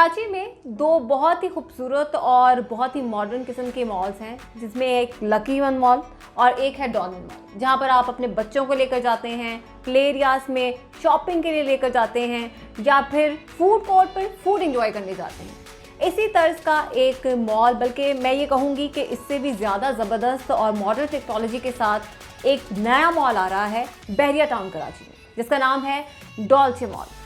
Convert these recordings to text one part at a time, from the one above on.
कराची में दो बहुत ही खूबसूरत और बहुत ही मॉडर्न किस्म के मॉल्स हैं, जिसमें एक लकी वन मॉल और एक है डॉल्फिन मॉल, जहां पर आप अपने बच्चों को लेकर जाते हैं, प्ले एरियाज में शॉपिंग के लिए लेकर जाते हैं या फिर फूड कोर्ट पर फूड एंजॉय करने जाते हैं। इसी तर्ज का एक मॉल, बल्कि मैं ये कहूँगी कि इससे भी ज़्यादा ज़बरदस्त और मॉडर्न टेक्नोलॉजी के साथ एक नया मॉल आ रहा है बहरिया टाउन कराची में, जिसका नाम है डॉल्चे मॉल।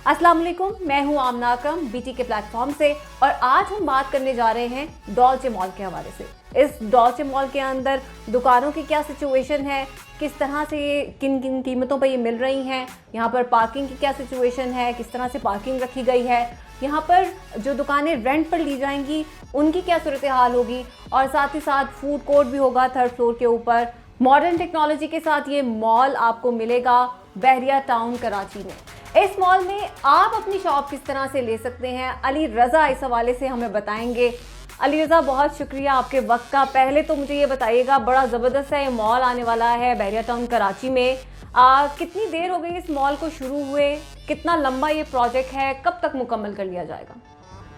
अस्सलाम वालेकुम, मैं हूं आमना अकरम बीटी के प्लेटफॉर्म से और आज हम बात करने जा रहे हैं डॉल्चे मॉल के हवाले से। इस डॉल्चे मॉल के अंदर दुकानों की क्या सिचुएशन है, किस तरह से ये किन किन कीमतों पर ये मिल रही हैं, यहाँ पर पार्किंग की क्या सिचुएशन है, किस तरह से पार्किंग रखी गई है, यहाँ पर जो दुकानें रेंट पर ली जाएंगी उनकी क्या सूरत हाल होगी, और साथ ही साथ फूड कोर्ट भी होगा थर्ड फ्लोर के ऊपर। मॉडर्न टेक्नोलॉजी के साथ ये मॉल आपको मिलेगा बहरिया टाउन कराची में। इस मॉल में आप अपनी शॉप किस तरह से ले सकते हैं, अली रज़ा इस हवाले से हमें बताएंगे। अली रज़ा, बहुत शुक्रिया आपके वक्त का। पहले तो मुझे ये बताइएगा, बड़ा ज़बरदस्त है ये मॉल आने वाला है बहरिया टाउन कराची में। कितनी देर हो गई इस मॉल को शुरू हुए, कितना लंबा ये प्रोजेक्ट है, कब तक मुकम्मल कर लिया जाएगा?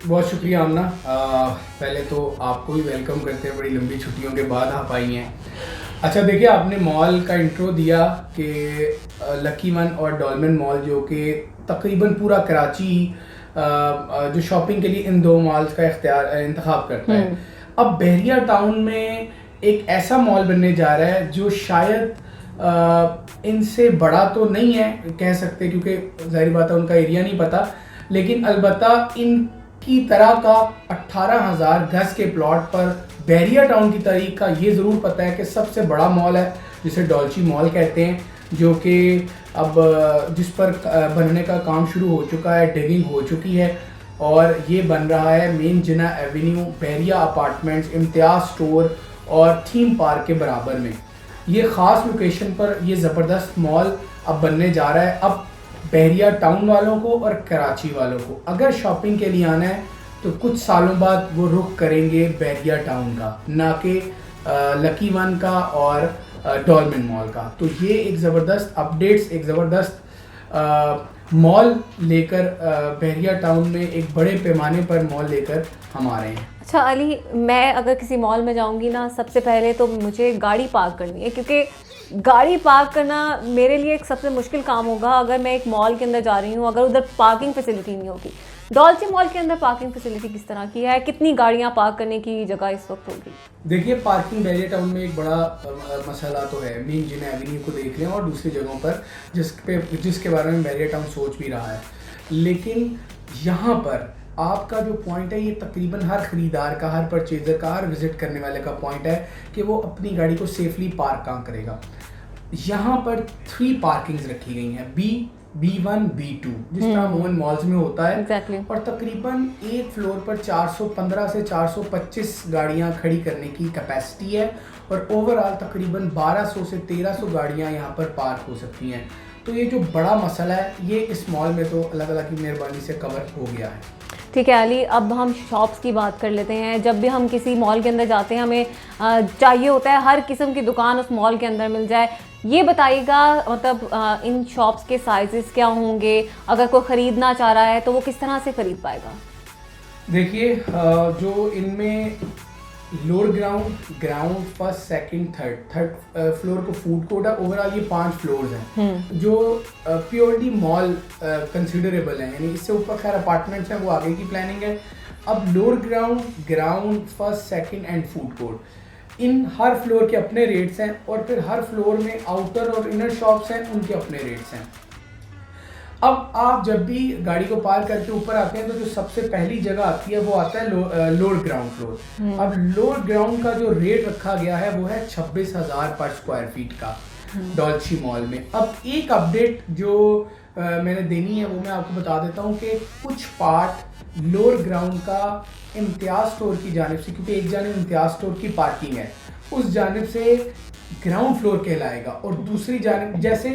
बहुत शुक्रिया आमना। पहले तो आपको भी वेलकम करते हैं, बड़ी लंबी छुट्टियों के बाद आप आई हैं। अच्छा, देखिए, आपने मॉल का इंट्रो दिया कि लकी वन और डॉल्फिन मॉल, जो कि तकरीबन पूरा कराची जो शॉपिंग के लिए इन दो मॉल्स का इंतखाब करता है। अब बहरिया टाउन में एक ऐसा मॉल बनने जा रहा है जो शायद इनसे बड़ा तो नहीं है कह सकते, क्योंकि जाहिर बात है उनका एरिया नहीं पता, लेकिन अलबत्ता इनकी तरह का 18,000 गज के प्लॉट पर बहरिया टाउन की तारीख का ये ज़रूर पता है कि सबसे बड़ा मॉल है, जिसे डॉल्ची मॉल कहते हैं, जो कि अब जिस पर बनने का काम शुरू हो चुका है, डिगिंग हो चुकी है और ये बन रहा है मेन जिना एवेन्यू, बहरिया अपार्टमेंट्स, इम्तियाज़ स्टोर और थीम पार्क के बराबर में। ये ख़ास लोकेशन पर ये ज़बरदस्त मॉल अब बनने जा रहा है। अब बहरिया टाउन वालों को और कराची वालों को अगर शॉपिंग के लिए आना है तो कुछ सालों बाद वो रुख करेंगे बहरिया टाउन का, ना कि लकी वन का और डॉल्फिन मॉल का। तो ये एक ज़बरदस्त अपडेट्स, एक ज़बरदस्त मॉल लेकर बहरिया टाउन में एक बड़े पैमाने पर मॉल लेकर हम आ रहे हैं। अच्छा अली, मैं अगर किसी मॉल में जाऊंगी ना, सबसे पहले तो मुझे गाड़ी पार्क करनी है, क्योंकि गाड़ी पार्क करना मेरे लिए एक सबसे मुश्किल काम होगा अगर मैं एक मॉल के अंदर जा रही हूँ, अगर उधर पार्किंग फैसिलिटी नहीं होगी। डॉल्चे मॉल के अंदर पार्किंग फैसिलिटी किस तरह की है, कितनी गाड़ियाँ पार्क करने की जगह इस वक्त होगी? देखिए, पार्किंग बहरिया टाउन में एक बड़ा मसला तो है। मेन जिना एवेन्यू को देख लें और दूसरी जगहों पर जिसके बारे में बहरिया टाउन सोच भी रहा है, लेकिन यहाँ पर आपका जो पॉइंट है, ये तकरीबन हर ख़रीदार का, हर परचेज़र का, हर विज़िट करने वाले का पॉइंट है कि वो अपनी गाड़ी को सेफली पार्क कहाँ करेगा। यहाँ पर 3 पार्किंग्स रखी गई हैं, B1, B2, जिस तरह मोहन मॉल्स में होता है। Exactly. और तकरीबन एक फ्लोर पर 415 से 425 गाड़ियाँ खड़ी करने की कैपेसिटी है और ओवरऑल तकरीबन 1200 से 1300 गाड़ियाँ यहाँ पर पार्क हो सकती हैं। तो ये जो बड़ा मसला है, ये इस मॉल में तो अल्लाह ताला की मेहरबानी से कवर हो गया है। ठीक है अली, अब हम शॉप्स की बात कर लेते हैं। जब भी हम किसी मॉल के अंदर जाते हैं, हमें चाहिए होता है हर किस्म की दुकान उस मॉल के अंदर मिल जाए। ये बताइएगा, मतलब इन शॉप्स के साइजेस क्या होंगे, अगर कोई ख़रीदना चाह रहा है तो वो किस तरह से ख़रीद पाएगा? देखिए, जो इनमें lower ground, first, second, third floor को फूड कोर्ट है। ओवरऑल ये 5 फ्लोर्स हैं जो प्योरली मॉल कंसिडरेबल हैं, यानी इससे ऊपर खैर अपार्टमेंट्स हैं, वो आगे की प्लानिंग है। अब lower ground, first, second and food court, in her floor के अपने रेट्स हैं और फिर हर फ्लोर में आउटर और इनर शॉप्स हैं, उनके अपने रेट्स हैं। अब आप जब भी गाड़ी को पार करके ऊपर आते हैं तो जो सबसे पहली जगह आती है वो आता है लोअर ग्राउंड फ्लोर। अब लोअर ग्राउंड का जो रेट रखा गया है वो है 26,000 पर स्क्वायर फीट का डॉल्ची मॉल में। अब एक अपडेट जो मैंने देनी है वो मैं आपको बता देता हूँ कि कुछ पार्ट लोअर ग्राउंड का इम्तियाज़ स्टोर की जानिब से, क्योंकि एक जानिब इम्तियाज़ स्टोर की पार्किंग है, उस जानिब से ग्राउंड फ्लोर कहलाएगा, और दूसरी जानिब जैसे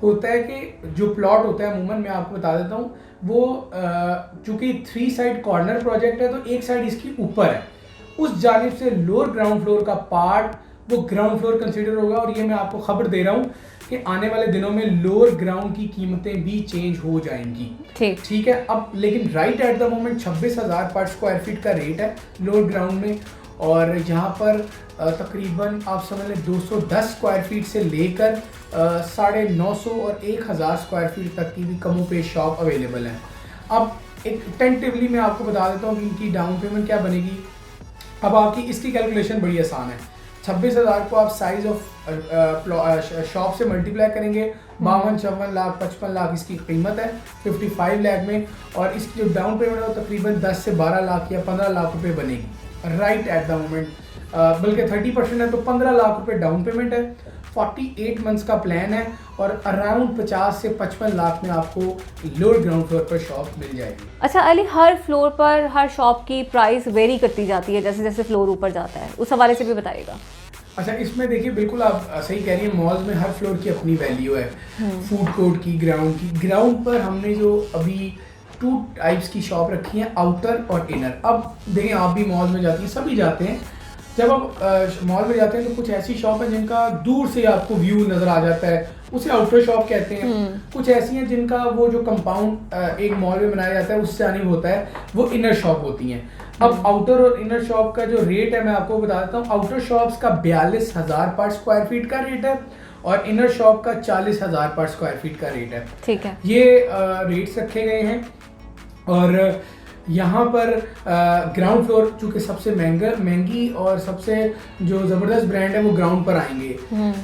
होता है कि जो प्लॉट होता है अमूमन, मैं आपको बता देता हूँ, वो चूँकि 3 साइड कॉर्नर प्रोजेक्ट है तो एक साइड इसकी ऊपर है, उस जानिब से लोअर ग्राउंड फ्लोर का पार्ट वो ग्राउंड फ्लोर कंसिडर होगा। और ये मैं आपको खबर दे रहा हूँ कि आने वाले दिनों में लोअर ग्राउंड की कीमतें भी चेंज हो जाएंगी। ठीक है। अब लेकिन राइट एट द मोमेंट 26,000 पर स्क्वायर फीट का रेट है लोअर ग्राउंड में, और यहाँ पर तकरीबन आप समझ लें 210 स्क्वायर फीट से लेकर 950 और 1,000 स्क्वायर फीट तक की भी कमो पेश शॉप अवेलेबल है। अब एक टेंटिवली मैं आपको बता देता हूँ कि इनकी डाउन पेमेंट क्या बनेगी। अब आपकी इसकी कैलकुलेशन बड़ी आसान है। 26,000 को आप साइज ऑफ शॉप से मल्टीप्लाई करेंगे, 52-54 लाख 55 लाख इसकी कीमत है 55 लाख में, और इसकी जो डाउन पेमेंट है वो तकरीबन 10 से 12 लाख या 15 लाख रुपए बनेगी राइट एट द मोमेंट। बल्कि 30% है तो 15 लाख रुपए डाउन पेमेंट है, 48 मंथ्स का प्लान है, और अराउंड 50 से 55 लाख में आपको लोअर ग्राउंड फ्लोर पर शॉप मिल जाएगी। अच्छा अली, हर फ्लोर पर हर शॉप की प्राइस वेरी करती जाती है जैसे जैसे फ्लोर ऊपर जाता है, उस हवाले से भी बताइएगा। अच्छा, इसमें देखिए बिल्कुल आप सही कह रही हैं, मॉल्स में हर फ्लोर की अपनी वैल्यू है, फूड कोर्ट की, ग्राउंड की। ग्राउंड पर हमने जो अभी 2 टाइप्स की शॉप रखी हैं, आउटर और इनर। अब देखें आप भी मॉल में जाती हैं, सभी जाते हैं, जब आप मॉल में जाते हैं तो कुछ ऐसी शॉप है जिनका दूर से आपको व्यू नज़र आ जाता है, उसे आउटर शॉप कहते हैं। कुछ ऐसी हैं जिनका वो जो कंपाउंड एक मॉल में बनाया जाता है उससे आने होता है, वो इनर शॉप होती हैं। अब आउटर और इनर शॉप का जो रेट है मैं आपको बता देता हूँ। आउटर शॉप्स का 42,000 पर स्क्वायर फीट का रेट है, और इनर शॉप का 40,000 पर स्क्वायर फीट का रेट है। ठीक है, ये रेट्स रखे गए हैं। और यहाँ पर ग्राउंड फ्लोर चूँकि सबसे महंगी और सबसे जो ज़बरदस्त ब्रांड है वो ग्राउंड पर आएंगे।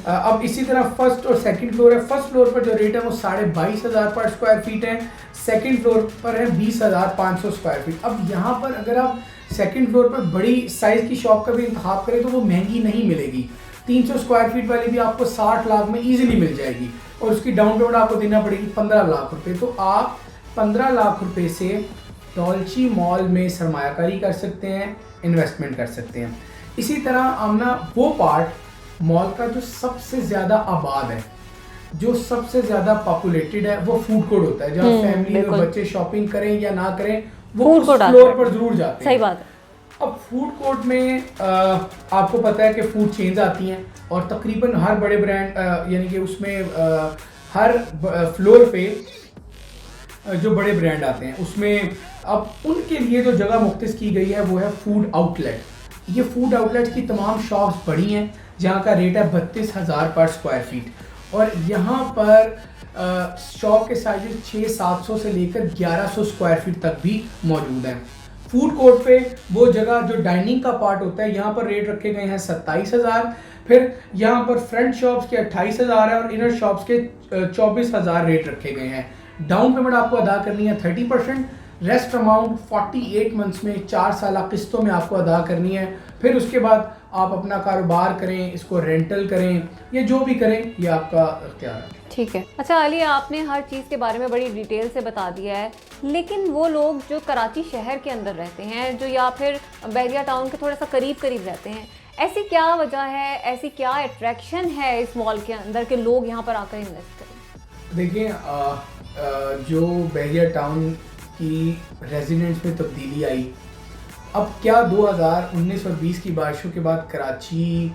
अब इसी तरह फर्स्ट और सेकंड फ्लोर है। फर्स्ट फ्लोर पर जो रेट है वो 22,500 पर स्क्वायर फीट है, सेकंड फ्लोर पर है 20,500 स्क्वायर फीट। अब यहाँ पर अगर आप सेकंड फ्लोर पर बड़ी साइज़ की शॉप का भी इंतखाब करें तो वो महंगी नहीं मिलेगी। 300 स्क्वायर फीट वाली भी आपको 60 लाख में ईजिली मिल जाएगी, और उसकी डाउन पेमेंट आपको देना पड़ेगी 15 लाख रुपये। तो आप 15 लाख रुपये से डॉल्ची मॉल में सरमायाकारी कर सकते हैं, इन्वेस्टमेंट कर सकते हैं। इसी तरह आमना वो पार्ट मॉल का जो सबसे ज़्यादा आबाद है, जो सबसे ज़्यादा पॉपुलेटेड है, वो फूड कोर्ट होता है, जहाँ फैमिली और बच्चे शॉपिंग करें या ना करें वो उस फ्लोर पर ज़रूर जाते हैं। सही बात है। अब फूड कोर्ट में आपको पता है कि फूड चेन्स आती हैं, और तकरीबन हर बड़े ब्रांड यानी कि उसमें हर फ्लोर पे जो बड़े ब्रांड आते हैं उसमें अब उनके लिए जो जगह मुख्तस की गई है वो है फूड आउटलेट। ये फूड आउटलेट की तमाम शॉप्स बड़ी हैं जहाँ का रेट है 32,000 पर स्क्वायर फीट, और यहाँ पर शॉप के साइज 600-700 से लेकर 1100 स्क्वायर फीट तक भी मौजूद हैं। फूड कोर्ट पे वो जगह जो डाइनिंग का पार्ट होता है, यहाँ पर रेट रखे गए हैं 27,000। फिर यहाँ पर फ्रंट शॉप्स के 28,000 है, और इनर शॉप्स के 24,000 रेट रखे गए हैं। डाउन पेमेंट आपको अदा करनी है 30%, रेस्ट अमाउंट 48 मंथ्स में 4 साल किस्तों में आपको अदा करनी है। फिर उसके बाद आप अपना कारोबार करें, इसको रेंटल करें या जो भी करें, ये आपका इख्तियार है। ठीक है। अच्छा अली, आपने हर चीज़ के बारे में बड़ी डिटेल से बता दिया है, लेकिन वो लोग जो कराची शहर के अंदर रहते हैं, जो या फिर बहरिया टाउन के थोड़ा सा करीब रहते हैं, ऐसी क्या वजह है, ऐसी क्या अट्रैक्शन है इस मॉल के अंदर के लोग यहाँ पर आकर इन्वेस्ट करें? देखिए, जो बहरिया टाउन की रेजिडेंट्स में तब्दीली आई, अब क्या 2019 और 20 की बारिशों के बाद कराची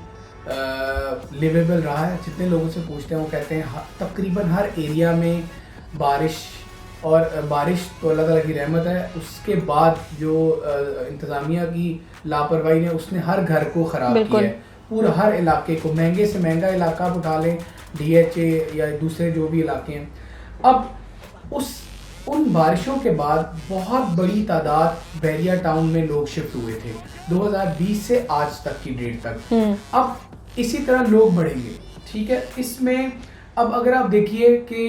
लिवेबल रहा है? जितने लोगों से पूछते हैं वो कहते हैं तकरीबन हर एरिया में बारिश, और बारिश तो अल्लाह ताला की रहमत है, उसके बाद जो इंतज़ामिया की लापरवाही ने उसने हर घर को ख़राब किया है, पूरा हर इलाके को। महंगे से महंगा इलाका आप उठा लें, DHA या दूसरे जो भी इलाके हैं। अब उन बारिशों के बाद बहुत बड़ी तादाद बहरिया टाउन में लोग शिफ्ट हुए थे 2020 से आज तक की डेट तक। अब इसी तरह लोग बढ़ेंगे, ठीक है। इसमें अब अगर आप देखिए कि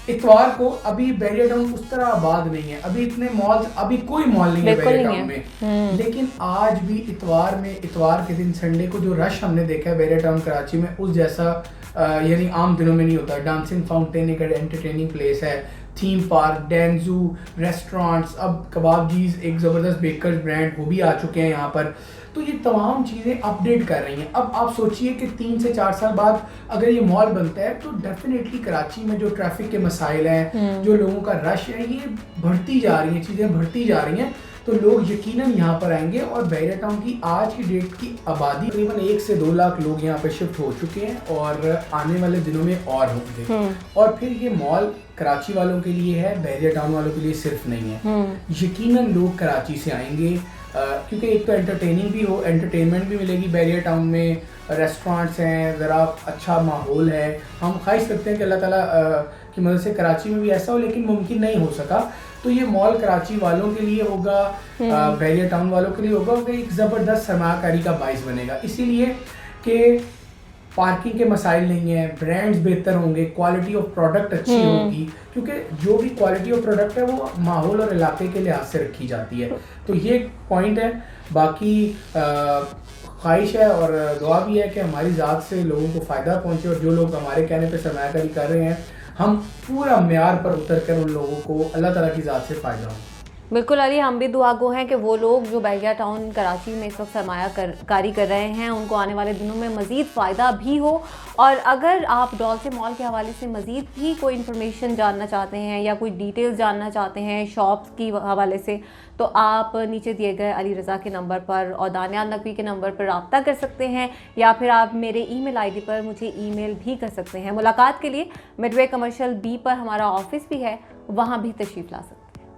इतवार को अभी बहरिया टाउन उस तरह आबाद नहीं है, अभी इतने मॉल्स, अभी कोई मॉल नहीं है बहरिया टाउन में, लेकिन आज भी इतवार के दिन, संडे को जो रश हमने देखा है बहरिया टाउन कराची में, उस जैसा यानी आम दिनों में नहीं होता। डांसिंग फाउंटेन एक एंटरटेनिंग प्लेस है, थीम पार्क, डैनजू, रेस्टोरेंट्स, अब कबाबजीज एक ज़बरदस्त बेकर्स ब्रांड वो भी आ चुके हैं यहाँ पर। तो ये तमाम चीज़ें अपडेट कर रही हैं। अब आप सोचिए कि 3 से 4 साल बाद अगर ये मॉल बनता है तो डेफिनेटली कराची में जो ट्रैफिक के मसाइल हैं, जो लोगों का रश है, ये बढ़ती जा रही हैं, चीज़ें बढ़ती जा रही हैं। तो लोग यकीनन यहाँ पर आएंगे। और बहरिया टाउन की आज की डेट की आबादी तकरीबन 1 से 2 लाख लोग यहाँ पे शिफ्ट हो चुके हैं और आने वाले दिनों में और होंगे। और फिर ये मॉल कराची वालों के लिए है, बहरिया टाउन वालों के लिए सिर्फ नहीं है। यकीनन लोग कराची से आएंगे क्योंकि एक तो एंटरटेनमेंट भी मिलेगी बहरिया टाउन में, रेस्टोरेंट्स हैं, ज़रा अच्छा माहौल है। हम ख्वाहिश करते हैं कि अल्लाह ताला की मदद से कराची में भी ऐसा हो, लेकिन मुमकिन नहीं हो सका। तो ये मॉल कराची वालों के लिए होगा, बहरिया टाउन वालों के लिए होगा, एक ज़बरदस्त सरमायाकारी का बाइस बनेगा। इसीलिए कि पार्किंग के मसाइल नहीं है, ब्रांड्स बेहतर होंगे, क्वालिटी ऑफ प्रोडक्ट अच्छी होगी, क्योंकि जो भी क्वालिटी ऑफ प्रोडक्ट है वो माहौल और इलाके के लिहाज से रखी जाती है। तो ये पॉइंट है। बाकी ख्वाहिश है और दुआ भी है कि हमारी ज़ात से लोगों को फ़ायदा पहुंचे और जो लोग हमारे कहने पे सरमायाकारी कर रहे हैं, हम पूरा म्यार पर उतर कर उन लोगों को अल्लाह ताला की ज़ात से फ़ायदा हो। बिल्कुल अली, हम भी दुआ गो हैं कि वो लोग जो बहरिया टाउन कराची में इस वक्त कारी कर रहे हैं उनको आने वाले दिनों में मज़ीद फ़ायदा भी हो। और अगर आप डॉल्फिन मॉल के हवाले से मज़ीद भी कोई इन्फॉर्मेशन जानना चाहते हैं या कोई डिटेल्स जानना चाहते हैं शॉप्स की हवाले से, तो आप नीचे दिए गए अली रज़ा के नंबर पर और दानियाल नकवी के नंबर पर रब्ता कर सकते हैं, या फिर आप मेरे ईमेल आईडी पर मुझे ईमेल भी कर सकते हैं। मुलाकात के लिए मिडवे कमर्शियल बी पर हमारा ऑफिस भी है, वहाँ भी तशरीफ़ ला सकते हैं।